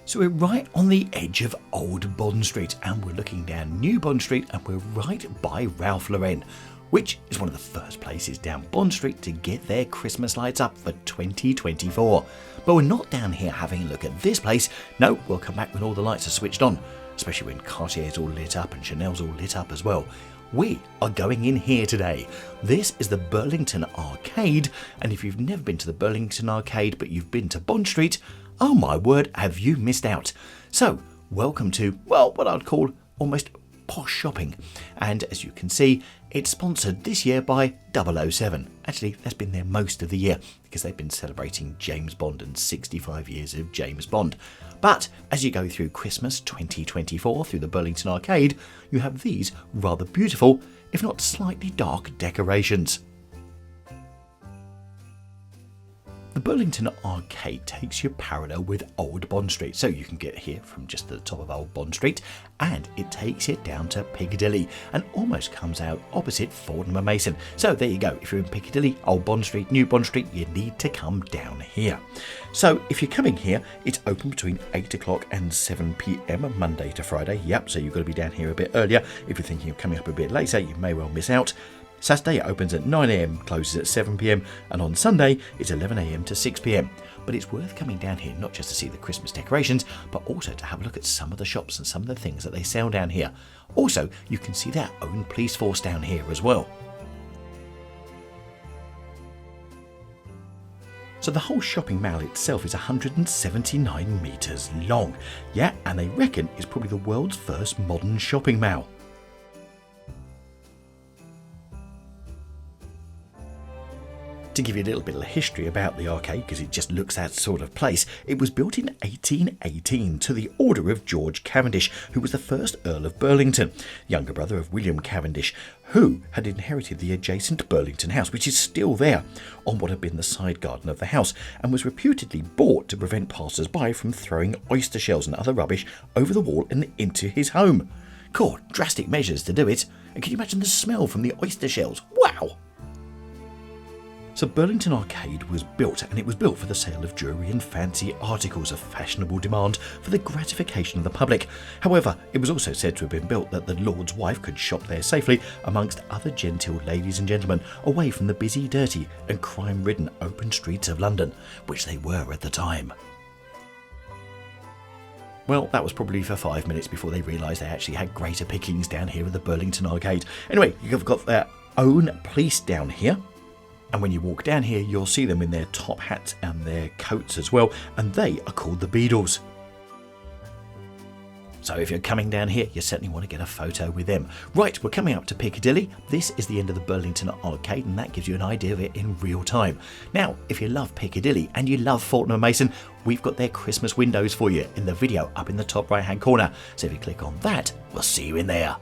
So we're right on the edge of Old Bond Street and we're looking down New Bond Street and we're right by Ralph Lauren, which is one of the first places down Bond Street to get their Christmas lights up for 2024. But we're not down here having a look at this place. No, we'll come back when all the lights are switched on, especially when Cartier's all lit up and Chanel's all lit up as well. We are going in here today. This is the Burlington Arcade, and if you've never been to the Burlington Arcade but you've been to Bond Street, oh my word, have you missed out. So, welcome to, well, what I'd call almost posh shopping. And as you can see, it's sponsored this year by 007. Actually, that's been there most of the year because they've been celebrating James Bond and 65 years of James Bond. But as you go through Christmas 2024 through the Burlington Arcade, you have these rather beautiful, if not slightly dark, decorations. The Burlington Arcade takes you parallel with Old Bond Street, so you can get here from just the top of Old Bond Street, and it takes it down to Piccadilly and almost comes out opposite Fortnum & Mason. So there you go, if you're in Piccadilly, Old Bond Street, New Bond Street, you need to come down here. So if you're coming here, it's open between 8 o'clock and 7 p.m. Monday to Friday. Yep, so you've got to be down here a bit earlier. If you're thinking of coming up a bit later, you may well miss out. Saturday it opens at 9 a.m, closes at 7 p.m, and on Sunday it's 11 a.m. to 6 p.m. But it's worth coming down here not just to see the Christmas decorations, but also to have a look at some of the shops and some of the things that they sell down here. Also, you can see their own police force down here as well. So the whole shopping mall itself is 179 metres long. Yeah, and they reckon it's probably the world's first modern shopping mall. To give you a little bit of history about the arcade, because it just looks that sort of place, it was built in 1818 to the order of George Cavendish, who was the first Earl of Burlington, younger brother of William Cavendish, who had inherited the adjacent Burlington house, which is still there, on what had been the side garden of the house, and was reputedly bought to prevent passers-by from throwing oyster shells and other rubbish over the wall and into his home. God, drastic measures to do it, and can you imagine the smell from the oyster shells? Wow! So Burlington Arcade was built, and it was built for the sale of jewellery and fancy articles of fashionable demand for the gratification of the public. However, it was also said to have been built that the Lord's wife could shop there safely amongst other genteel ladies and gentlemen, away from the busy, dirty and crime-ridden open streets of London, which they were at the time. Well, that was probably for 5 minutes before they realised they actually had greater pickings down here at the Burlington Arcade. Anyway, you've got their own police down here. And when you walk down here, you'll see them in their top hats and their coats as well, and they are called the Beadles. So if you're coming down here, you certainly want to get a photo with them. Right, we're coming up to Piccadilly. This is the end of the Burlington Arcade, and that gives you an idea of it in real time. Now, if you love Piccadilly and you love Fortnum & Mason, we've got their Christmas windows for you in the video up in the top right-hand corner. So if you click on that, we'll see you in there.